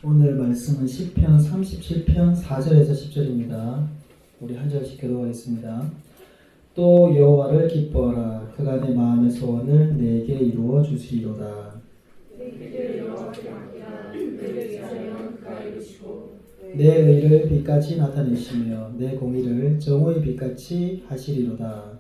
오늘 말씀은 시편 37편 4절에서 10절입니다. 우리 한 절씩 교독하겠습니다. 또 여호와를 기뻐하라. 그가 내 마음의 소원을 내게 이루어 주시리로다. 내 의를 빛같이 나타내시며 내 공의를 정오의 빛같이 하시리로다.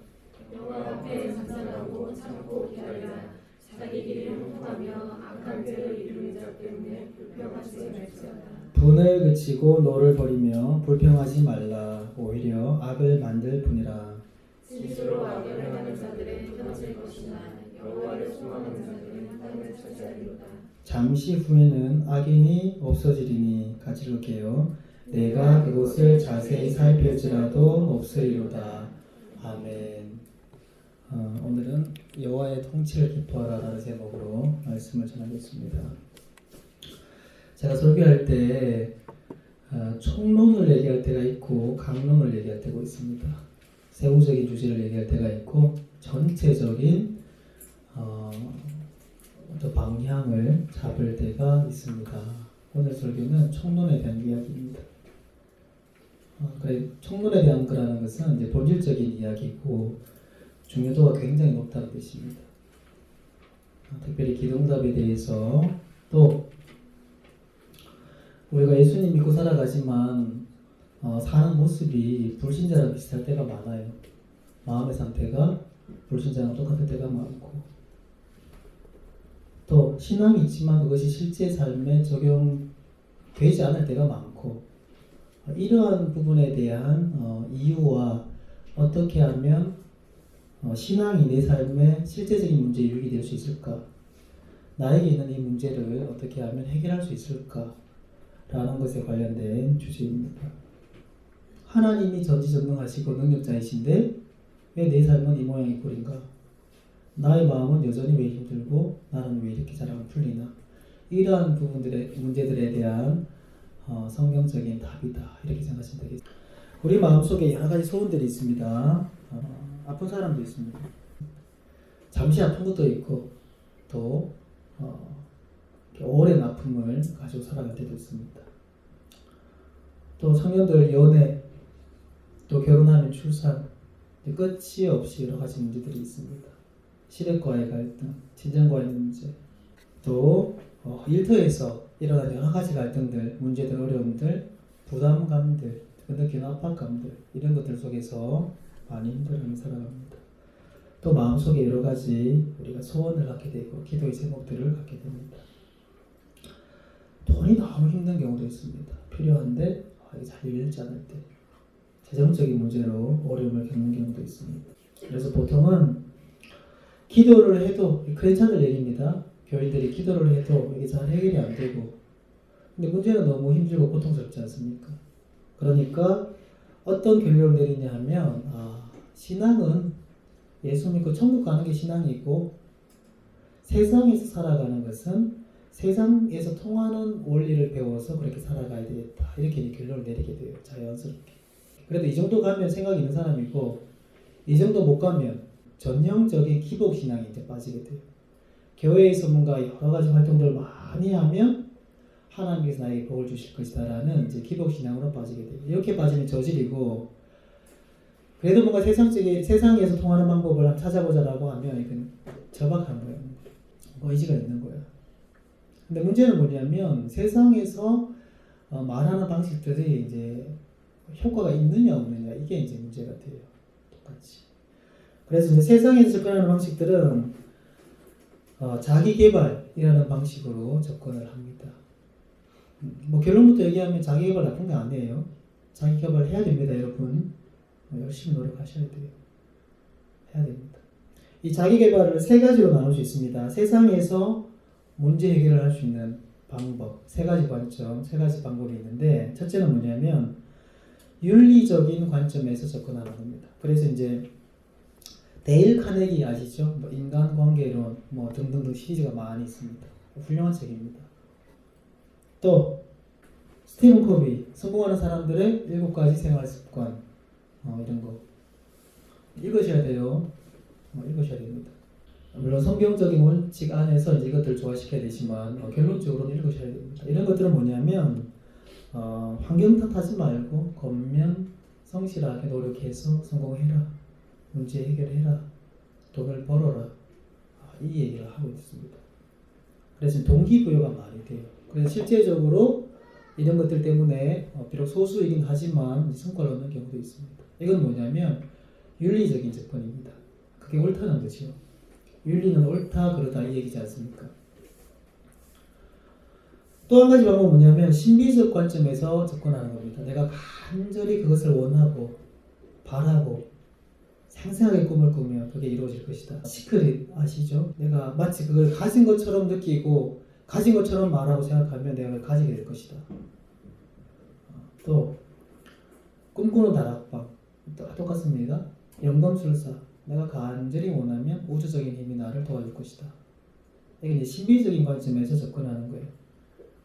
여호와 앞에 감사하고 참고 기다리라. 자기 길을 형통하며 악한 죄를 이루는 자 때문에 불평하지 말지어다. 분을 그치고 노를 버리며 불평하지 말라. 오히려 악을 만들 뿐이라. 스스로 악을 행하는 자들의 편칠 것이나 여호와를 수망하는 자들은 땅을 차지하리로다. 잠시 후에는 악인이 없어지리니 가지로 깨어 내가 그곳을 자세히 살필지라도 없으리로다. 아멘. 오늘은 여호와의 통치를 기뻐하라라는 제목으로 말씀을 전하겠습니다. 제가 설교할 때 총론을 얘기할 때가 있고 강론을 얘기할 때가 있습니다. 세부적인 주제를 얘기할 때가 있고 전체적인 어떤 방향을 잡을 때가 있습니다. 오늘 설교는 총론에 대한 이야기입니다. 총론에 대한 거라는 것은 이제 본질적인 이야기고 중요도가 굉장히 높다는 뜻입니다. 특별히 기도응답에 대해서 또 우리가 예수님 믿고 살아가지만 사는 모습이 불신자랑 비슷할 때가 많아요. 마음의 상태가 불신자랑 똑같을 때가 많고 또 신앙이 있지만 그것이 실제 삶에 적용되지 않을 때가 많고 이러한 부분에 대한 이유와 어떻게 하면 신앙이 내 삶에 실제적인 문제에 유익이 될 수 있을까? 나에게 있는 이 문제를 어떻게 하면 해결할 수 있을까? 라는 것에 관련된 주제입니다. 하나님이 전지전능하시고 능력자이신데 왜 내 삶은 이 모양이 꼴인가? 나의 마음은 여전히 왜 힘들고 나는 왜 이렇게 잘 안 풀리나? 이러한 문제들에 대한 성경적인 답이다. 이렇게 생각하시면 되겠습니다. 우리 마음속에 여러 가지 소원들이 있습니다. 아픈 사람도 있습니다. 잠시 아픈 것도 있고 또 오랜 아픔을 가지고 살아갈 때도 있습니다. 또 청년들 연애, 또 결혼하면 출산, 끝이 없이 여러 가지 문제들이 있습니다. 시댁과의 갈등, 친정과의 문제, 또 일터에서 일어나는 여러 가지 갈등들, 문제들, 어려움들, 부담감들, 느끼는 압박감들 이런 것들 속에서 많이 힘들어하며 살아갑니다. 또 마음속에 여러 가지 우리가 소원을 갖게 되고 기도의 제목들을 갖게 됩니다. 돈이 너무 힘든 경우도 있습니다. 필요한데 이게 잘 이루어지지 않을 때 재정적인 문제로 어려움을 겪는 경우도 있습니다. 그래서 보통은 기도를 해도 괜찮을 얘기입니다. 교인들이 기도를 해도 이게 잘 해결이 안 되고 근데 문제는 너무 힘들고 고통스럽지 않습니까? 그러니까 어떤 결론을 내리냐 하면 신앙은 예수 믿고 천국 가는 게 신앙이고 세상에서 살아가는 것은 세상에서 통하는 원리를 배워서 그렇게 살아가야 되겠다. 이렇게 결론을 내리게 돼요. 자연스럽게. 그래도 이 정도 가면 생각이 있는 사람이고 이 정도 못 가면 전형적인 기복신앙에 이제 빠지게 돼요. 교회에서 뭔가 여러 가지 활동들을 많이 하면 하나님께서 나에게 복을 주실 것이다 라는 이제 기복신앙으로 빠지게 돼요. 이렇게 빠지면 저질이고 그래도 뭔가 세상에서 통하는 방법을 찾아보자라고 하면 이건 절박한 거예요. 의지가 있는 거예요. 근데 문제는 뭐냐면 세상에서 말하는 방식들이 이제 효과가 있느냐 없느냐 이게 이제 문제가 돼요. 똑같이. 그래서 이제 세상에서 접근하는 방식들은 자기 개발이라는 방식으로 접근을 합니다. 결론부터 얘기하면 자기 개발 나쁜 게 아니에요. 자기 개발 해야 됩니다, 여러분. 열심히 노력하셔야 돼요. 해야 됩니다. 이 자기 개발을 세 가지로 나눌 수 있습니다. 세상에서 문제 해결을 할 수 있는 방법, 세 가지 관점, 세 가지 방법이 있는데 첫째는 뭐냐면 윤리적인 관점에서 접근하는 겁니다. 그래서 이제 데일 카네기 아시죠? 인간관계론 등등등 시리즈가 많이 있습니다. 훌륭한 책입니다. 또 스티븐 코비 성공하는 사람들의 7가지 생활습관 이런 거 읽으셔야 돼요. 읽으셔야 됩니다. 물론 성경적인 원칙 안에서 이제 이것들을 조화시켜야 되지만 결론적으로는 읽으셔야 됩니다. 이런 것들은 뭐냐면 환경 탓하지 말고 겉면 성실하게 노력해서 성공해라. 문제 해결해라. 돈을 벌어라. 이 얘기를 하고 있습니다. 그래서 동기부여가 많이 돼요. 그래서 실제적으로 이런 것들 때문에 비록 소수이긴 하지만 성과를 얻는 경우도 있습니다. 이건 뭐냐면 윤리적인 접근입니다. 그게 옳다는 거죠. 윤리는 옳다 그러다 이 얘기지 않습니까? 또 한 가지 방법은 뭐냐면 신비적 관점에서 접근하는 겁니다. 내가 간절히 그것을 원하고 바라고 생생하게 꿈을 꾸면 그게 이루어질 것이다. 시크릿 아시죠? 내가 마치 그걸 가진 것처럼 느끼고 가진 것처럼 말하고 생각하면 내가 그걸 가지게 될 것이다. 또 꿈꾸는 다락방 똑같습니다. 연금술사 내가 간절히 원하면 우주적인 힘이 나를 도와줄 것이다. 이게 이제 신비적인 관점에서 접근하는 거예요.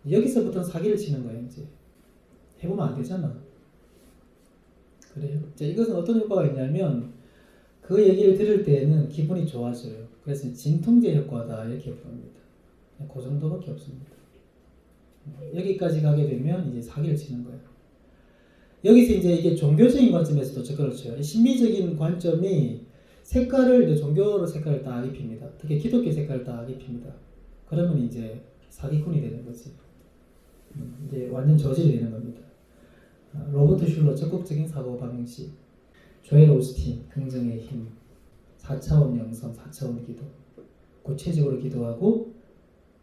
여기서부터 사기를 치는 거예요. 이제 해보면 안 되잖아. 그래요. 자, 이것은 어떤 효과가 있냐면 그 얘기를 들을 때에는 기분이 좋아져요. 그래서 진통제 효과다 이렇게 부릅니다. 그 정도밖에 없습니다. 여기까지 가게 되면 이제 사기를 치는 거예요. 여기서 이제 이게 종교적인 관점에서도 그렇죠. 신비적인 관점이 색깔을 이제 종교로 색깔을 딱 입힙니다. 특히 기독교 색깔을 딱 입힙니다. 그러면 이제 사기꾼이 되는 거지. 이제 완전 저질이 되는 겁니다. 로버트 슐러 적극적인 사고 방식, 조엘 오스틴 긍정의 힘, 4차원 영성, 4차원 기도, 구체적으로 기도하고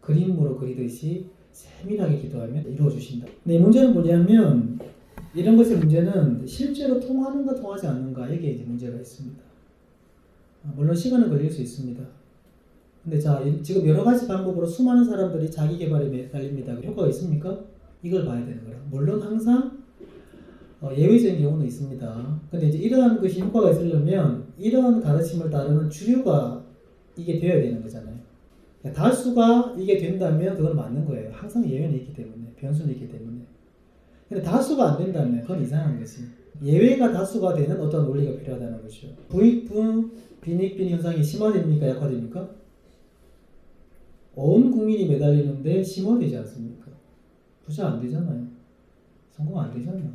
그림으로 그리듯이 세밀하게 기도하면 이루어주신다. 근데 이 문제는 뭐냐면 이런 것의 문제는 실제로 통하는가 통하지 않는가 여기에 이제 문제가 있습니다. 물론 시간은 걸릴 수 있습니다. 근데 자 지금 여러 가지 방법으로 수많은 사람들이 자기 개발에 매달립니다. 효과가 있습니까? 이걸 봐야 되는 거라. 물론 항상 예외적인 경우는 있습니다. 근데 이제 이러한 것이 효과가 있으려면 이러한 가르침을 따르는 주류가 이게 되어야 되는 거잖아요. 다수가 이게 된다면 그건 맞는 거예요. 항상 예외는 있기 때문에, 변수는 있기 때문에. 근데 다수가 안 된다면 그건 이상한 거지. 예외가 다수가 되는 어떤 논리가 필요하다는 거죠. 부익부 빈익빈 현상이 심화됩니까? 약화됩니까? 온 국민이 매달리는데 심화되지 않습니까? 부자 안 되잖아요. 성공 안 되잖아요.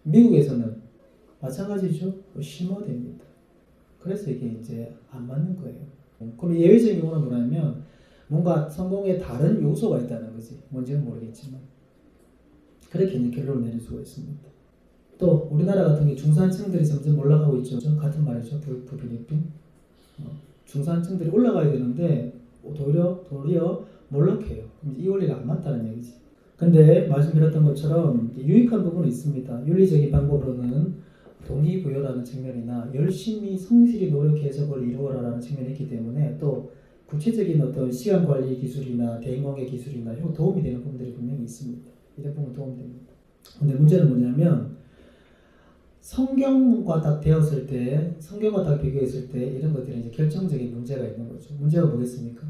미국에서는 마찬가지죠. 심화됩니다. 그래서 이게 이제 안 맞는 거예요. 그럼 예외적인 경우는 뭐냐면 뭔가 성공에 다른 요소가 있다는 거지. 뭔지는 모르겠지만 그렇게 이제 결론을 내릴 수가 있습니다. 또 우리나라 같은 게 중산층들이 점점 올라가고 있죠. 같은 말이죠. 부익부 빈익빈. 중산층들이 올라가야 되는데 도리어 몰락해요. 그럼 이 원리가 안 맞다는 얘기지. 근데 말씀드렸던 것처럼 유익한 부분은 있습니다. 윤리적인 방법으로는 동기부여라는 측면이나 열심히 성실히 노력해서 그걸 이루어라라는 측면이 있기 때문에 또 구체적인 어떤 시간 관리 기술이나 대인관계 기술이나 이런 도움이 되는 부분들이 분명히 있습니다. 이런 부분 도움이 됩니다. 근데 문제는 뭐냐면 성경과 딱 되었을 때, 성경과 딱 비교했을 때 이런 것들이 이제 결정적인 문제가 있는 거죠. 문제가 뭐겠습니까?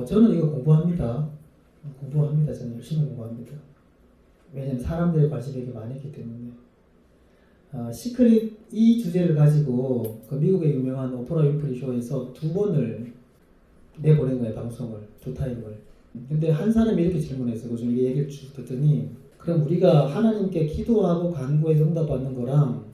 저는 이거 공부합니다. 저는 열심히 공부합니다. 왜냐면 사람들의 관심이 이렇게 많이 있기 때문에. 시크릿 이 주제를 가지고 그 미국의 유명한 오프라 윈프리 쇼에서 2번을 내보낸 거예요. 방송을 2타임을. 근데 한 사람이 이렇게 질문했어요. 그중에 이 얘기를 쭉 듣더니 그럼 우리가 하나님께 기도하고 간구해서 응답받는 거랑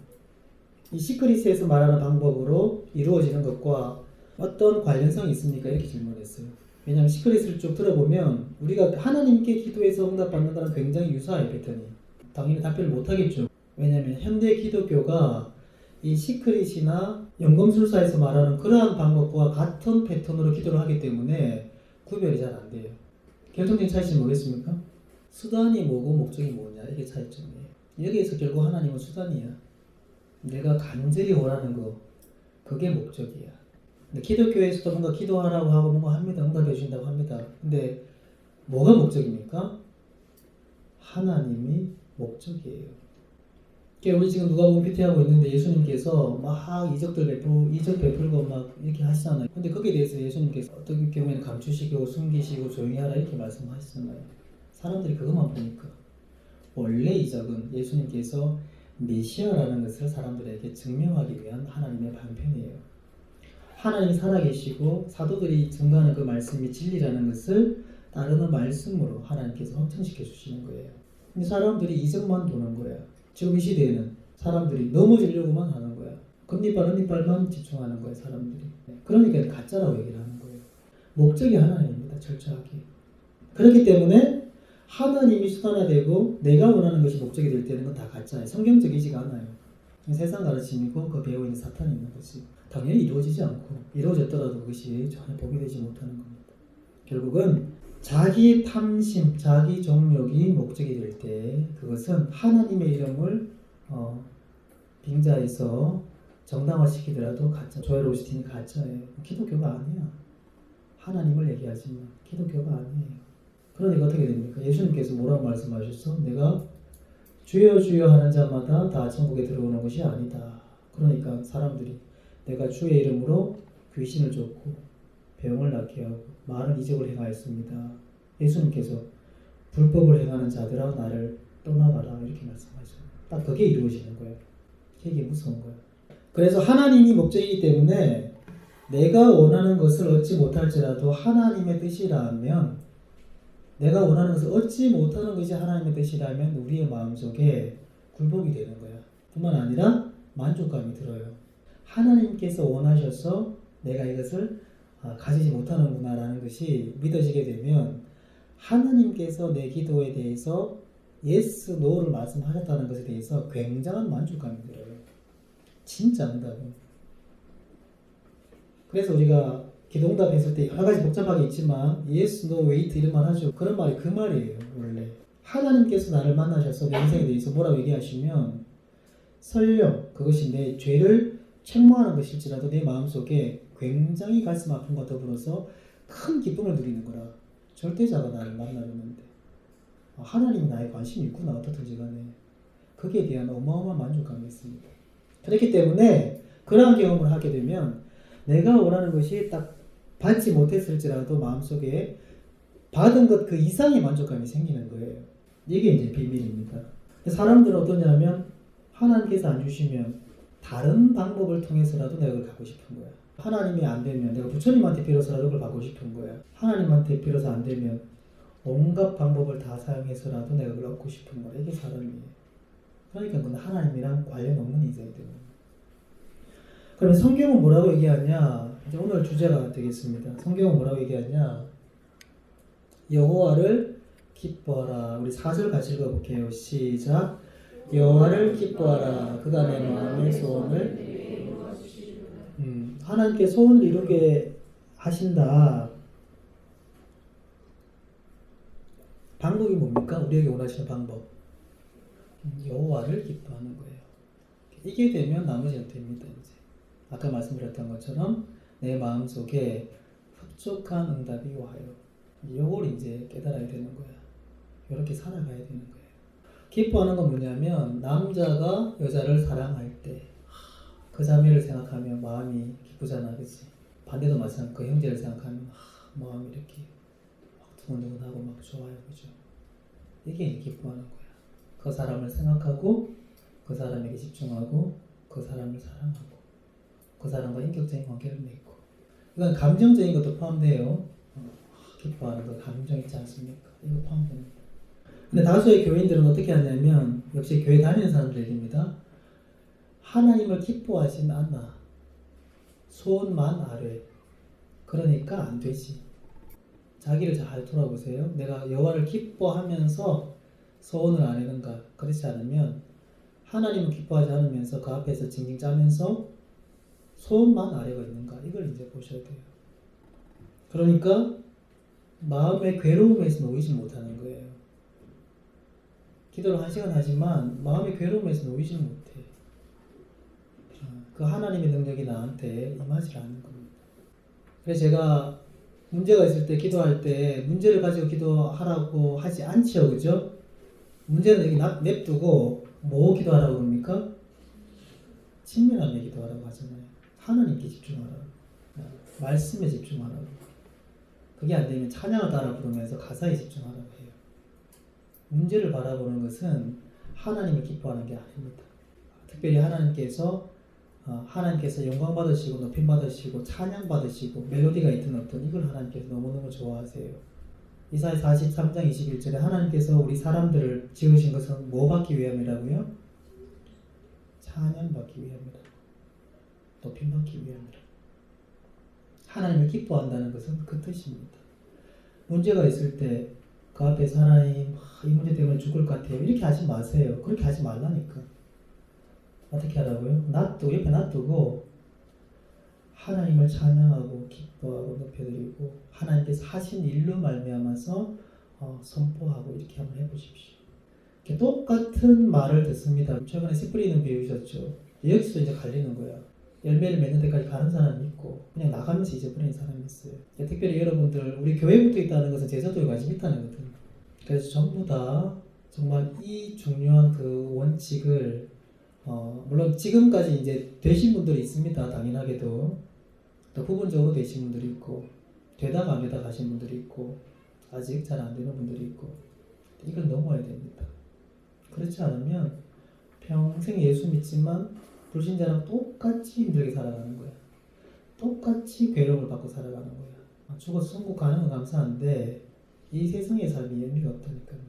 이 시크릿에서 말하는 방법으로 이루어지는 것과 어떤 관련성이 있습니까? 이렇게 질문했어요. 왜냐하면 시크릿을 쭉 들어보면 우리가 하나님께 기도해서 응답받는 거랑 굉장히 유사해요. 패턴이. 당연히 답변을 못하겠죠. 왜냐하면 현대 기독교가 이 시크릿이나 연금술사에서 말하는 그러한 방법과 같은 패턴으로 기도를 하기 때문에 구별이 잘 안 돼요. 결정적인 차이점이 뭐겠습니까? 수단이 뭐고 목적이 뭐냐 이게 차이점이에요. 여기에서 결국 하나님은 수단이야. 내가 간절히 원하는 거 그게 목적이야. 근데 기독교에서도 뭔가 기도하라고 하고 뭔가 합니다. 응답해 주신다고 합니다. 근데 뭐가 목적입니까? 하나님이 목적이에요. 우리 지금 누가복음 PT하고 있는데 예수님께서 막 이적 베풀고 막 이렇게 하시잖아요. 근데 거기에 대해서 예수님께서 어떤 경우에는 감추시고 숨기시고 조용히 하라 이렇게 말씀하시잖아요. 사람들이 그것만 보니까 원래 이적은 예수님께서 메시아라는 것을 사람들에게 증명하기 위한 하나님의 방편이에요. 하나님이 살아계시고 사도들이 증거하는 그 말씀이 진리라는 것을 따르는 말씀으로 하나님께서 확증시켜 주시는 거예요. 근데 사람들이 이점만 도는 거야. 지금 이 시대에는 사람들이 넘어지려고만 하는 거야. 금리빨만 집중하는 거예요, 사람들이. 그러니까 가짜라고 얘기를 하는 거예요. 목적이 하나님입니다, 철저하게. 그렇기 때문에 하나님이 수단화되고 내가 원하는 것이 목적이 될 때는 건 다 가짜예요. 성경적이지가 않아요. 세상 가르침이고 그 배우에 있는 사탄이 있는 거지. 당연히 이루어지지 않고 이루어졌더라도 그것이 전혀 복이 되지 못하는 겁니다. 결국은 자기 탐심, 자기 정욕이 목적이 될 때 그것은 하나님의 이름을 빙자해서 정당화시키더라도 가짜. 조엘 오스틴이 가짜예요. 기독교가 아니야. 하나님을 얘기하지만 기독교가 아니에요. 그러니까 어떻게 됩니까? 예수님께서 뭐라고 말씀하셨어? 내가 주여 주여 하는 자마다 다 천국에 들어오는 것이 아니다. 그러니까 사람들이 내가 주의 이름으로 귀신을 쫓고 병을 낫게 하고 많은 이적을 행하였습니다. 예수님께서 불법을 행하는 자들아 나를 떠나가라 이렇게 말씀하죠. 딱 그게 이루어지는 거예요. 되게 무서운 거예요. 그래서 하나님이 목적이기 때문에 내가 원하는 것을 얻지 못할지라도 하나님의 뜻이라면, 내가 원하는 것을 얻지 못하는 것이 하나님의 뜻이라면 우리의 마음속에 굴복이 되는 거야. 뿐만 아니라 만족감이 들어요. 하나님께서 원하셔서 내가 이것을 가지지 못하는구나 라는 것이 믿어지게 되면 하나님께서 내 기도에 대해서 yes, no를 말씀하셨다는 것에 대해서 굉장한 만족감이 들어요. 진짜 응답은. 그래서 우리가 기도응답 했을 때 여러 가지 복잡하게 있지만 yes, no, wait 이런 말 하죠. 그런 말이 그 말이에요. 원래 하나님께서 나를 만나셔서 내 인생에 대해서 뭐라고 얘기하시면 설령 그것이 내 죄를 책망하는 것일지라도 내 마음속에 굉장히 가슴 아픔과 더불어서 큰 기쁨을 누리는 거라. 절대자가 나를 만나려는데 하나님이 나에 관심이 있구나. 어떻든지 간에 거기에 대한 어마어마한 만족감이 있습니다. 그렇기 때문에 그러한 경험을 하게 되면 내가 원하는 것이 딱 받지 못했을지라도 마음속에 받은 것 그 이상의 만족감이 생기는 거예요. 이게 이제 비밀입니다. 사람들은 어떠냐면 하나님께서 안 주시면 다른 방법을 통해서라도 내가 그걸 갖고 싶은 거야. 하나님이 안 되면 내가 부처님한테 빌어서라도 그걸 받고 싶은 거야. 하나님한테 빌어서 안 되면 온갖 방법을 다 사용해서라도 내가 그걸 얻고 싶은 거야. 이게 사람이에요. 그러니까 그건 하나님이랑 관련 없는 인생이거든요. 그러면 성경은 뭐라고 얘기하냐? 이제 오늘 주제가 되겠습니다. 성경은 뭐라고 얘기하냐? 여호와를 기뻐하라. 우리 4절 같이 읽어볼게요. 시작. 여호와를 기뻐하라. 그가 내 마음의 소원을 하나님께 소원을 이루게 하신다. 방법이 뭡니까? 우리에게 원하시는 방법. 여호와를 기뻐하는 거예요. 이게 되면 나머지는 됩니다. 이제 아까 말씀드렸던 것처럼 내 마음속에 흡족한 응답이 와요. 이걸 이제 깨달아야 되는 거야. 이렇게 살아가야 되는 거예요. 기뻐하는 건 뭐냐면 남자가 여자를 사랑할 때 그 자매를 생각하면 마음이 기쁘잖아, 그렇지? 반대도 마찬가지. 그 형제를 생각하면 마음이 이렇게 막 두근두근하고 막 좋아요, 그죠? 이게 이제 기뻐하는 거야. 그 사람을 생각하고 그 사람에게 집중하고 그 사람을 사랑하고 그 사람과 인격적인 관계를 맺고, 이건 감정적인 것도 포함돼요. 기뻐하는 거 감정 있지 않습니까? 이거 포함됩니다. 근데 다수의 교인들은 어떻게 하냐면 역시 교회 다니는 사람들 얘기입니다. 하나님을 기뻐하진 않아. 소원만 아래. 그러니까 안 되지. 자기를 잘 돌아보세요. 내가 여호와를 기뻐하면서 소원을 안 하는가? 그렇지 않으면 하나님을 기뻐하지 않으면서 그 앞에서 징징 짜면서 소원만 아래가 있는가? 이걸 이제 보셔야 돼요. 그러니까 마음의 괴로움에서 놓이지 못하는 거예요. 기도를 1시간 하지만 마음의 괴로움에서 놓이지 못해. 그 하나님의 능력이 나한테 임하지 않는 겁니다. 그래서 제가 문제가 있을 때 기도할 때 문제를 가지고 기도하라고 하지 않죠, 그죠? 문제는 여기 냅두고 뭐 기도하라고 합니까? 친밀함에 기도하라고 하잖아요. 하나님께 집중하라고, 말씀에 집중하라고. 그게 안 되면 찬양을 따라 부르면서 가사에 집중하라고 해요. 문제를 바라보는 것은 하나님을 기뻐하는 게 아닙니다. 특별히 하나님께서 하나님께서 영광 받으시고 높임 받으시고 찬양 받으시고 멜로디가 있던 어떤 이걸 하나님께서 너무너무 좋아하세요. 이사야 43장 21절에 하나님께서 우리 사람들을 지으신 것은 뭐 받기 위함이라고요? 찬양 받기 위함이라. 높임 받기 위함이라. 하나님을 기뻐한다는 것은 그 뜻입니다. 문제가 있을 때 그 앞에서 하나님 이 문제 때문에 죽을 것 같아요. 이렇게 하지 마세요. 그렇게 하지 말라니까. 어떻게 하라고요? 옆에 놔두고 하나님을 찬양하고 기뻐하고 높여드리고 하나님께서 하신 일로 말미암아서 선포하고 이렇게 한번 해보십시오. 이렇게 똑같은 말을 듣습니다. 최근에 씨 뿌리는 배우셨죠? 여기서 이제 갈리는 거야. 열매를 맺는 데까지 가는 사람이 있고 그냥 나가면서 잊어버리는 사람이 있어요. 특별히 여러분들 우리 교회부터 있다는 것은 제자도에 관심 있다는 거거든요. 그래서 전부 다 정말 이 중요한 그 원칙을 물론 지금까지 이제 되신 분들이 있습니다. 당연하게도 또 부분적으로 되신 분들이 있고 되다가 안 되다 가신 분들이 있고 아직 잘 안 되는 분들이 있고 이걸 넘어야 됩니다. 그렇지 않으면 평생 예수 믿지만 불신자랑 똑같이 힘들게 살아가는 거야. 똑같이 괴로움을 받고 살아가는 거야. 죽어서 천국 가는 건 감사한데 이 세상의 삶이 의미가 없다니까요.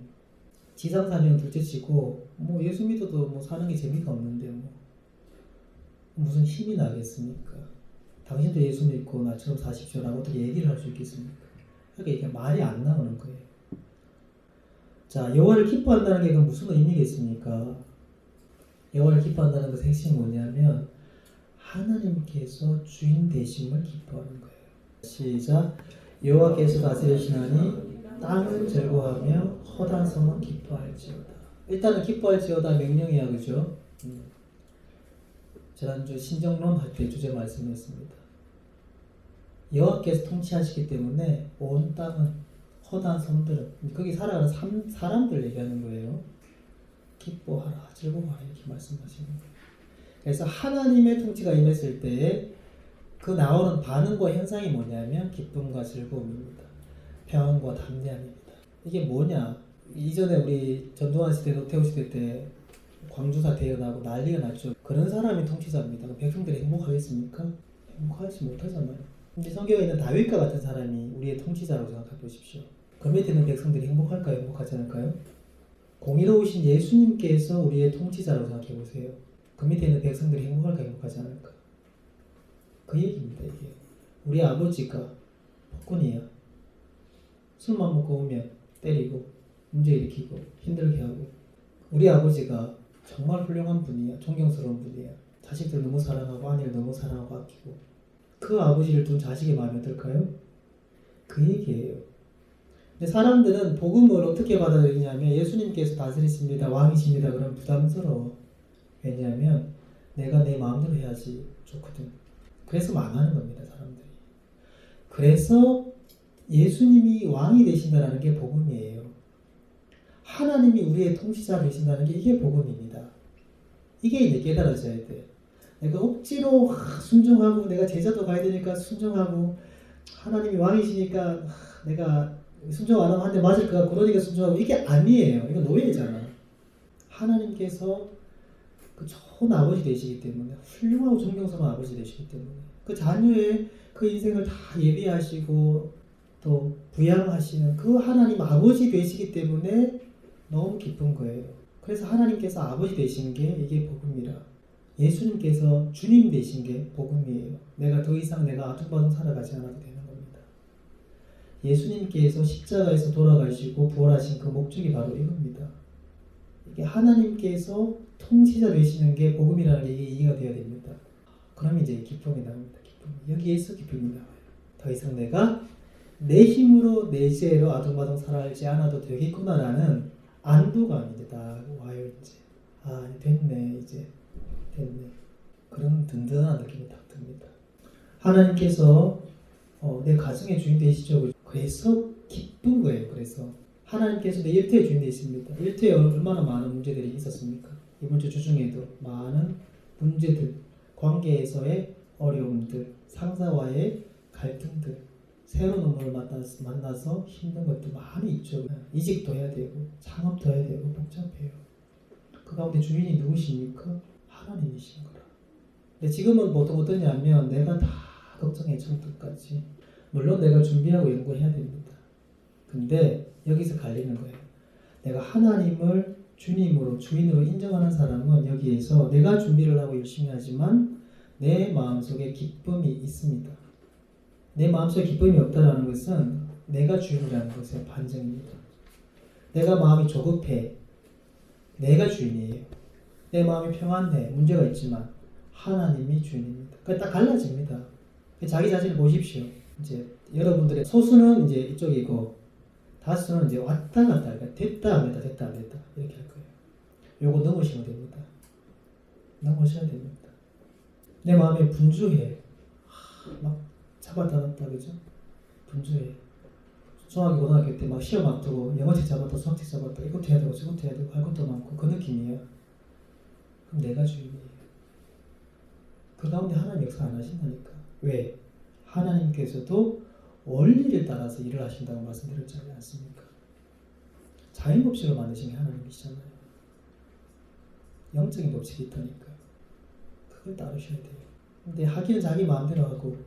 지상 사명은 둘째치고 예수 믿어도 사는 게 재미가 없는데 무슨 힘이 나겠습니까? 당신도 예수 믿고 나처럼 사십시오라고 어떻게 얘기를 할 수 있겠습니까? 그러니까 이게 말이 안 나오는 거예요. 자, 여호와를 기뻐한다는 게 그럼 무슨 의미겠습니까? 여호와를 기뻐한다는 것의 핵심이 뭐냐면 하나님께서 주인 되심을 기뻐하는 거예요. 시작. 여호와께서 다스리시나니 땅은 즐거워하며 허다한 성은 기뻐할지어다. 일단은 기뻐할지어다 명령이야, 그죠? 지난주 신정론 할 때 주제 말씀했습니다. 여호와께서 통치하시기 때문에 온 땅은 허다한 성들은 거기 살아가는 사람들 얘기하는 거예요. 기뻐하라, 즐거워하라 이렇게 말씀하시는 거예요. 그래서 하나님의 통치가 임했을 때에 그 나오는 반응과 현상이 뭐냐면 기쁨과 즐거움입니다. 평안과 담대함입니다. 이게 뭐냐? 이전에 우리 전두환 시대, 노태우 시대 때 광주 사태 일어나고 난리가 났죠. 그런 사람이 통치자입니다. 백성들이 행복하겠습니까? 행복하지 못하잖아요. 근데 성경에 있는 다윗과 같은 사람이 우리의 통치자라고 생각해 보십시오. 그 밑에 있는 백성들이 행복할까요? 행복하지 않을까요? 공의로우신 예수님께서 우리의 통치자라고 생각해 보세요. 그 밑에 있는 백성들이 행복할까 행복하지 않을까? 그 얘기입니다. 이게 우리 아버지가 폭군이야. 술만 먹고 오면 때리고 문제 일으키고 힘들게 하고 우리 아버지가 정말 훌륭한 분이야. 존경스러운 분이야. 자식들 너무 사랑하고 아내를 너무 사랑하고 아끼고 그 아버지를 둔 자식의 마음이 어떨까요? 그 얘기예요. 근데 사람들은 복음을 어떻게 받아들이냐면 예수님께서 다스리십니다. 왕이십니다. 그러면 부담스러워. 왜냐하면 내가 내 마음대로 해야지 좋거든. 그래서 망하는 겁니다. 사람들이. 그래서 예수님이 왕이 되신다는 게 복음이에요. 하나님이 우리의 통치자 되신다는 게 이게 복음입니다. 이게 이제 깨달아져야 돼. 내가 억지로 순종하고 내가 제자도 가야 되니까 순종하고 하나님이 왕이시니까 내가 순종 안 하면 한 대 맞을 것 같고 그러니까 순종하고 이게 아니에요. 이거 노예잖아. 하나님께서 그 좋은 아버지 되시기 때문에 훌륭하고 존경스러운 아버지 되시기 때문에 그 자녀의 그 인생을 다 예비하시고 또 부양하시는 그 하나님 아버지 되시기 때문에 너무 기쁜 거예요. 그래서 하나님께서 아버지 되신 게 이게 복음이라. 예수님께서 주님 되신 게 복음이에요. 내가 더 이상 내가 아둥바둥 살아가지 않아도 되는 겁니다. 예수님께서 십자가에서 돌아가시고 부활하신 그 목적이 바로 이겁니다. 이게 하나님께서 통치자 되시는 게 복음이라는 게 이게 이해가 되어야 됩니다. 그럼 이제 기쁨이 나옵니다. 기쁨. 여기에서 기쁨이 나와요. 더 이상 내가 내 힘으로 내 죄로 아둥바둥 살아가지 않아도 되겠구나라는 안도감이 이제 다 와요. 이제 됐네. 이제 됐네. 그런 든든한 느낌이 딱 듭니다. 하나님께서 내 가정의 주인 되시죠. 그래서 기쁜 거예요. 그래서 하나님께서 내 일터의 주인 되십니다. 일터에 얼마나 많은 문제들이 있었습니까? 이번 주 주중에도 많은 문제들, 관계에서의 어려움들, 상사와의 갈등들, 새로운 놈을 만나서 힘든 것도 많이 있죠. 이직도 해야 되고 창업도 해야 되고 복잡해요. 그 가운데 주인이 누구십니까? 하나님이신 거라. 지금은 보통 어떠냐면 내가 다 걱정해 처음부터까지. 물론 내가 준비하고 연구해야 됩니다. 근데 여기서 갈리는 거예요. 내가 하나님을 주님으로 주인으로 인정하는 사람은 여기에서 내가 준비를 하고 열심히 하지만 내 마음속에 기쁨이 있습니다. 내 마음속에 기쁨이 없다는 것은 내가 주인이라는 것의 반증입니다. 내가 마음이 조급해. 내가 주인이에요. 내 마음이 평안해. 문제가 있지만 하나님이 주인입니다. 그러니까 딱 갈라집니다. 자기 자신을 보십시오. 이제 여러분들의 소수는 이제 이쪽이고 다수는 이제 왔다 갔다, 그러니까 됐다 안 됐다, 됐다 안 됐다 이렇게 할 거예요. 요거 넘으시면 됩니다. 넘으셔야 됩니다. 내 마음이 분주해. 막 잡았다 놨다 그죠? 분주해. 중학교 고등학교 때 막 시험 앞두고 영어책 잡았다 수학책 잡았다 이것도 해야 되고 저것도 해야 되고 할 것도 많고 그 느낌이에요. 그럼 내가 주인이에요. 그 가운데 하나님 역사 안 하신다니까. 왜? 하나님께서도 원리를 따라서 일을 하신다고 말씀드렸지 않습니까? 자연법칙을 만드신 게 하나님이시잖아요. 영적인 법칙이 있다니까. 그걸 따르셔야 돼요. 근데 하기는 자기 마음대로 하고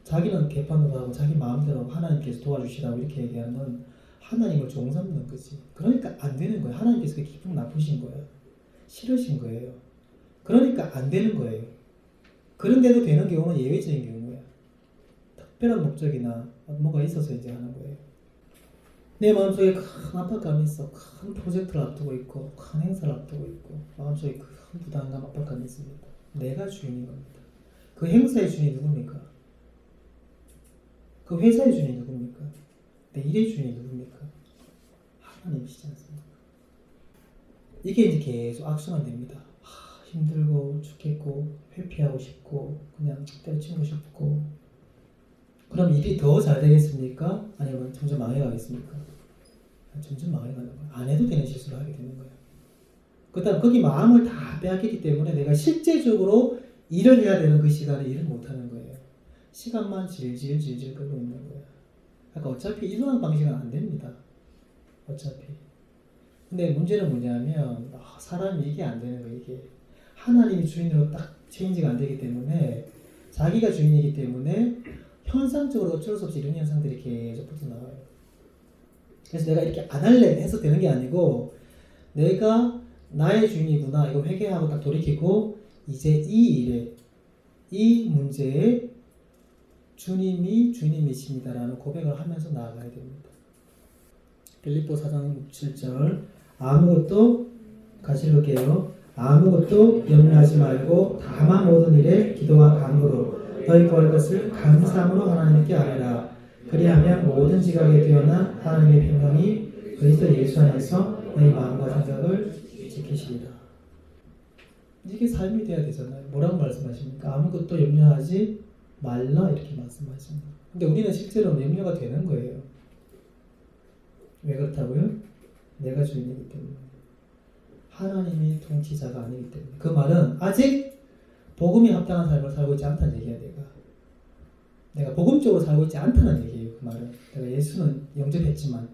자기는 개판으로 하고 자기 마음대로 하고 하나님께서 도와주시라고 이렇게 얘기하면 하나님을 종삼는 거지. 그러니까 안 되는 거예요. 하나님께서 기분 나쁘신 거예요. 싫으신 거예요. 그러니까 안 되는 거예요. 그런데도 되는 경우는 예외적인 경우야. 특별한 목적이나 뭐가 있어서 이제 하는 거예요. 내 마음속에 큰 압박감이 있어. 큰 프로젝트를 앞두고 있고 큰 행사를 앞두고 있고 마음속에 큰 부담감, 압박감이 있습니다. 내가 주인인 겁니다. 그 행사의 주인이 누굽니까? 그 회사의 주인이 누굽니까? 내 일의 주인이 누굽니까? 하나님이시지 않습니까? 이게 이제 계속 악순환됩니다. 힘들고 죽겠고 회피하고 싶고 그냥 때려치고 싶고 그럼 일이 더 잘 되겠습니까? 아니면 점점 망해가겠습니까? 점점 망해가는 거예요. 안 해도 되는 실수를 하게 되는 거예요. 그 다음 거기 마음을 다 빼앗기기 때문에 내가 실제적으로 일을 해야 되는 그 시간에 일을 못하는 거예요. 시간만 질질 끌고 있는 거예요. 그러니까 어차피 이동하는 방식은 안 됩니다. 어차피. 근데 문제는 뭐냐면 사람이 이게 안 되는 거예요. 이게 하나님이 주인으로 딱 체인지가 안 되기 때문에 자기가 주인이기 때문에 현상적으로 어쩔 수 없이 이런 현상들이 계속 붙어 나와요. 그래서 내가 이렇게 안 할래 해서 되는 게 아니고 내가 나의 주인이구나 이거 회개하고 딱 돌이키고 이제 이 일에 이 문제에 주님이 주님이십니다라는 고백을 하면서 나아가야 됩니다. 빌립보 4장 7절 아무것도 같이 읽을게요. 아무것도 염려하지 말고 다만 모든 일에 기도와 간구로 너희 구할 것을 감사함으로 하나님께 아뢰라. 그리하면 모든 지각에 뛰어난 하나님의 평강이 그리스도 예수 안에서 너희 마음과 생각을 지키시리라. 이게 삶이 돼야 되잖아요. 뭐라고 말씀하십니까? 아무것도 염려하지 말라 이렇게 말씀하십니다. 근데 우리는 실제로 염려가 되는 거예요. 왜 그렇다고요? 내가 주인이기 때문에. 하나님이 통치자가 아니기 때문에. 그 말은 아직 복음이 합당한 삶을 살고 있지 않다는 얘기야. 내가 복음적으로 살고 있지 않다는 얘기예요. 그 말은. 내가 예수는 영접했지만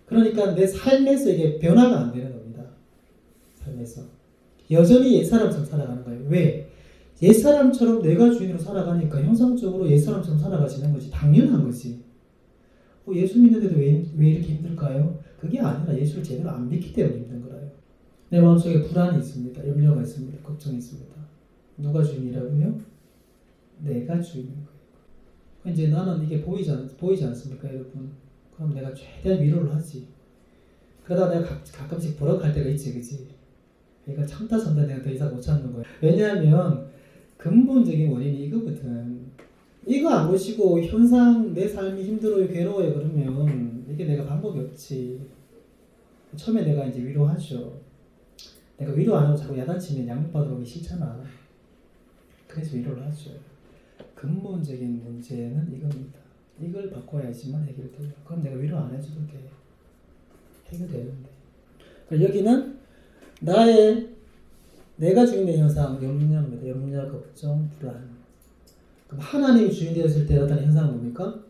그러니까 내 삶에서 이게 변화가 안 되는 겁니다. 삶에서 여전히 옛사람처럼 살아가는 거예요. 왜? 옛사람처럼 내가 주인으로 살아가니까 형상적으로 옛사람처럼 살아가시는 거지. 당연한 거지. 예수 믿는데도 왜 이렇게 힘들까요? 그게 아니라 예수를 제대로 안 믿기 때문에 힘든 거라요. 내 마음속에 불안이 있습니다. 염려가 있습니다. 걱정이 있습니다. 누가 주인이라고요? 내가 주인인 거예요. 이제 나는 이게 보이지 않습니까, 여러분? 그럼 내가 최대한 위로를 하지. 그러다 내가 가끔씩 버럭할 때가 있지, 그치? 그러니까 참다 내가 더 이상 못 참는 거예요. 왜냐하면 근본적인 원인이 이거거든. 이거 안 보시고 현상 내 삶이 힘들어요, 괴로워요 그러면 이게 내가 방법이 없지. 처음에 내가 이제 위로하죠. 내가 위로 안 하고 자꾸 야단치면 양육받으러 오기 싫잖아. 그래서 위로를 하죠. 근본적인 문제는 이겁니다. 이걸 바꿔야지만 해결돼요. 그럼 내가 위로 안 해줘도 돼. 해결되는데. 여기는 내가 주인의 현상, 염려입니다. 염려, 걱정, 불안. 그럼 하나님이 주인 되었을 때 나타나는 현상은 뭡니까?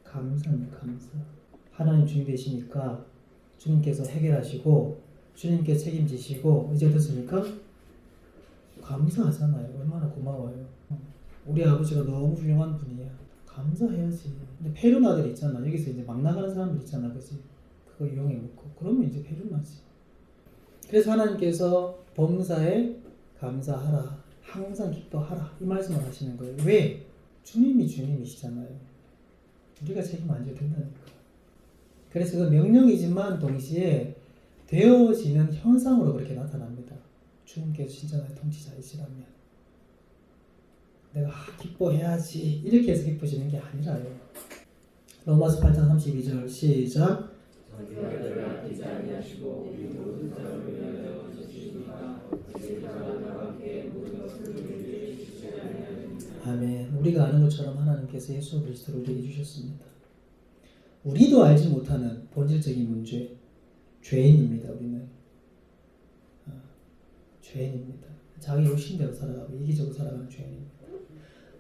감사입니다. 감사. 하나님 주인 되시니까 주님께서 해결하시고 주님께서 책임지시고 이제 어떻습니까? 감사하잖아요. 얼마나 고마워요. 우리 아버지가 너무 훌륭한 분이야. 감사해야지. 근데 페루나들 있잖아. 여기서 이제 막 나가는 사람들 있잖아, 그지? 그거 이용해 놓고 그러면 이제 페루나지. 그래서 하나님께서 범사에 감사하라, 항상 기뻐하라 이 말씀을 하시는 거예요. 왜? 주님이 주님이시잖아요. 우리가 책임 안 져도 된다니까. 그래서 그 명령이지만 동시에 되어지는 현상으로 그렇게 나타납니다. 주님께서 진짜 나의 통치자이시라면 내가 기뻐해야지 이렇게 해서 기뻐지는 게 아니라요. 로마서 8장 32절 시작. 자기를 아끼지 아니하시고 우리 모든 사람을 위하여 주시니까 제자와 함께 모든 것을 우리에게 주시지 아니하느니라. 아멘. 우리가 아는 것처럼 하나님께서 예수 그리스도를 우리에게 주셨습니다. 우리도 알지 못하는 본질적인 문제, 죄인입니다. 우리는 죄인입니다. 자기 욕심대로 살아가고 이기적으로 살아가는 죄인입니다.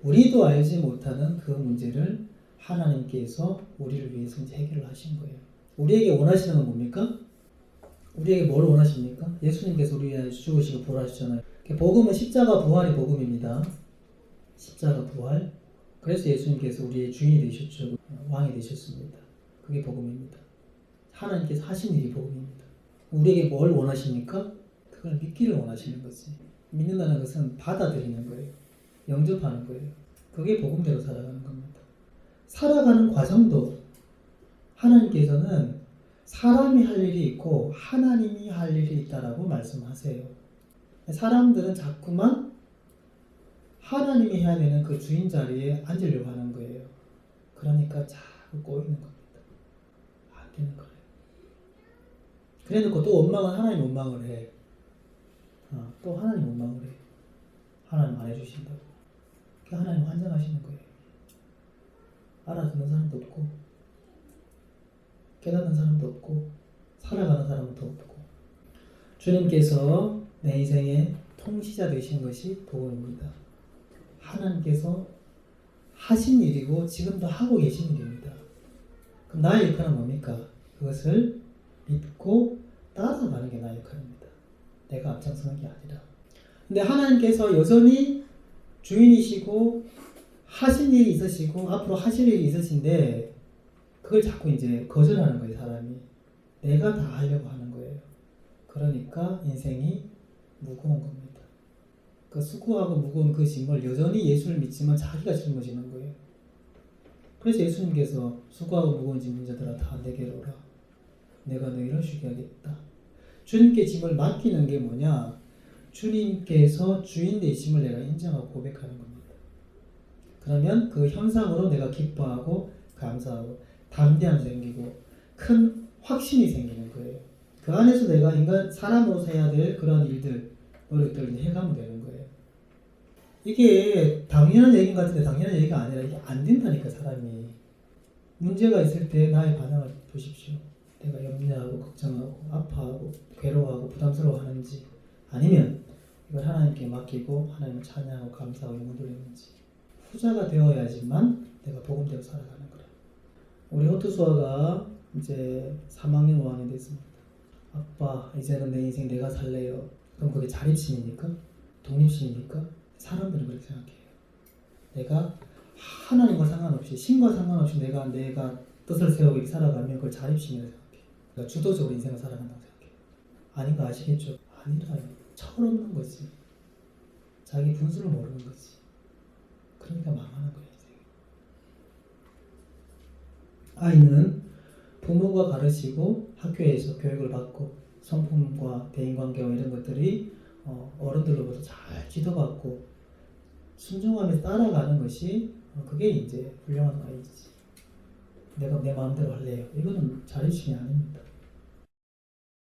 우리도 알지 못하는 그 문제를 하나님께서 우리를 위해서 이제 해결을 하신 거예요. 우리에게 원하시는 건 뭡니까? 우리에게 뭘 원하십니까? 예수님께서 우리 위해 죽으시고 부활하셨잖아요. 복음은 십자가 부활이 복음입니다. 십자가 부활. 그래서 예수님께서 우리의 주인이 되셨죠. 왕이 되셨습니다. 그게 복음입니다. 하나님께서 하신 일이 복음입니다. 우리에게 뭘 원하십니까? 그걸 믿기를 원하시는 거지. 믿는다는 것은 받아들이는 거예요. 영접하는 거예요. 그게 복음대로 살아가는 겁니다. 살아가는 과정도 하나님께서는 사람이 할 일이 있고 하나님이 할 일이 있다라고 말씀하세요. 사람들은 자꾸만 하나님이 해야 되는 그 주인 자리에 앉으려고 하는 거예요. 그러니까 자꾸 꼬이는 겁니다. 안 되는 거예요. 그래놓고 또 원망은 하나님 원망을 해. 또 하나님 원망을 해. 하나님 안 해주신다고. 하나님 환장하시는 거예요. 알아듣는 사람도 없고 깨닫는 사람도 없고 살아가는 사람도 없고 주님께서 내 인생의 통치자 되신 것이 복음입니다. 하나님께서 하신 일이고 지금도 하고 계신 일입니다. 그럼 나의 역할은 뭡니까? 그것을 믿고 따라가는 게 나의 역할입니다. 내가 앞장서는 게 아니라. 근데 하나님께서 여전히 주인이시고 하신 일이 있으시고 앞으로 하실 일이 있으신데 그걸 자꾸 이제 거절하는 거예요. 사람이. 내가 다 하려고 하는 거예요. 그러니까 인생이 무거운 겁니다. 그 수고하고 무거운 그 짐을 여전히 예수를 믿지만 자기가 짊어지는 거예요. 그래서 예수님께서 수고하고 무거운 짐 자들아 다 내게로 오라. 내가 너희를 쉬게 하겠다. 주님께 짐을 맡기는 게 뭐냐? 주님께서 주인 되심을 내가 인정하고 고백하는 겁니다. 그러면 그 현상으로 내가 기뻐하고 감사하고 담대함이 생기고 큰 확신이 생기는 거예요. 그 안에서 내가 인간 사람으로서 해야 될 그런 일들, 노력들을 해가면 되는 거예요. 이게 당연한 얘기 같은데 당연한 얘기가 아니라 이게 안 된다니까. 사람이 문제가 있을 때 나의 반응을 보십시오. 내가 염려하고 걱정하고 아파하고 괴로워하고 부담스러워하는지 아니면 이걸 하나님께 맡기고 하나님을 찬양하고 감사하고 영광 돌리는지. 후자가 되어야지만 내가 복음대로 살아가는 거라. 우리 호투수아가 이제 3학년 5학년 됐습니다. 아빠 이제는 내 인생 내가 살래요. 그럼 그게 자립심입니까? 독립심입니까? 사람들은 그렇게 생각해요. 내가 하나님과 상관없이 신과 상관없이 내가 뜻을 세우고 이렇게 살아가면 그걸 자립심이라고 생각해요. 내가 주도적으로 인생을 살아간다고 생각해요. 아닌 거 아시겠죠? 아니라요. 철없는 거지. 자기 분수를 모르는 거지. 그러니까 망하는 거예요. 아이는 부모가 가르치고 학교에서 교육을 받고 성품과 대인관계와 이런 것들이 어른들로부터 잘 지도받고 순종하면서 따라가는 것이 그게 이제 훌륭한 아이지. 내가 내 마음대로 할래요. 이거는 자립심이 아닙니다.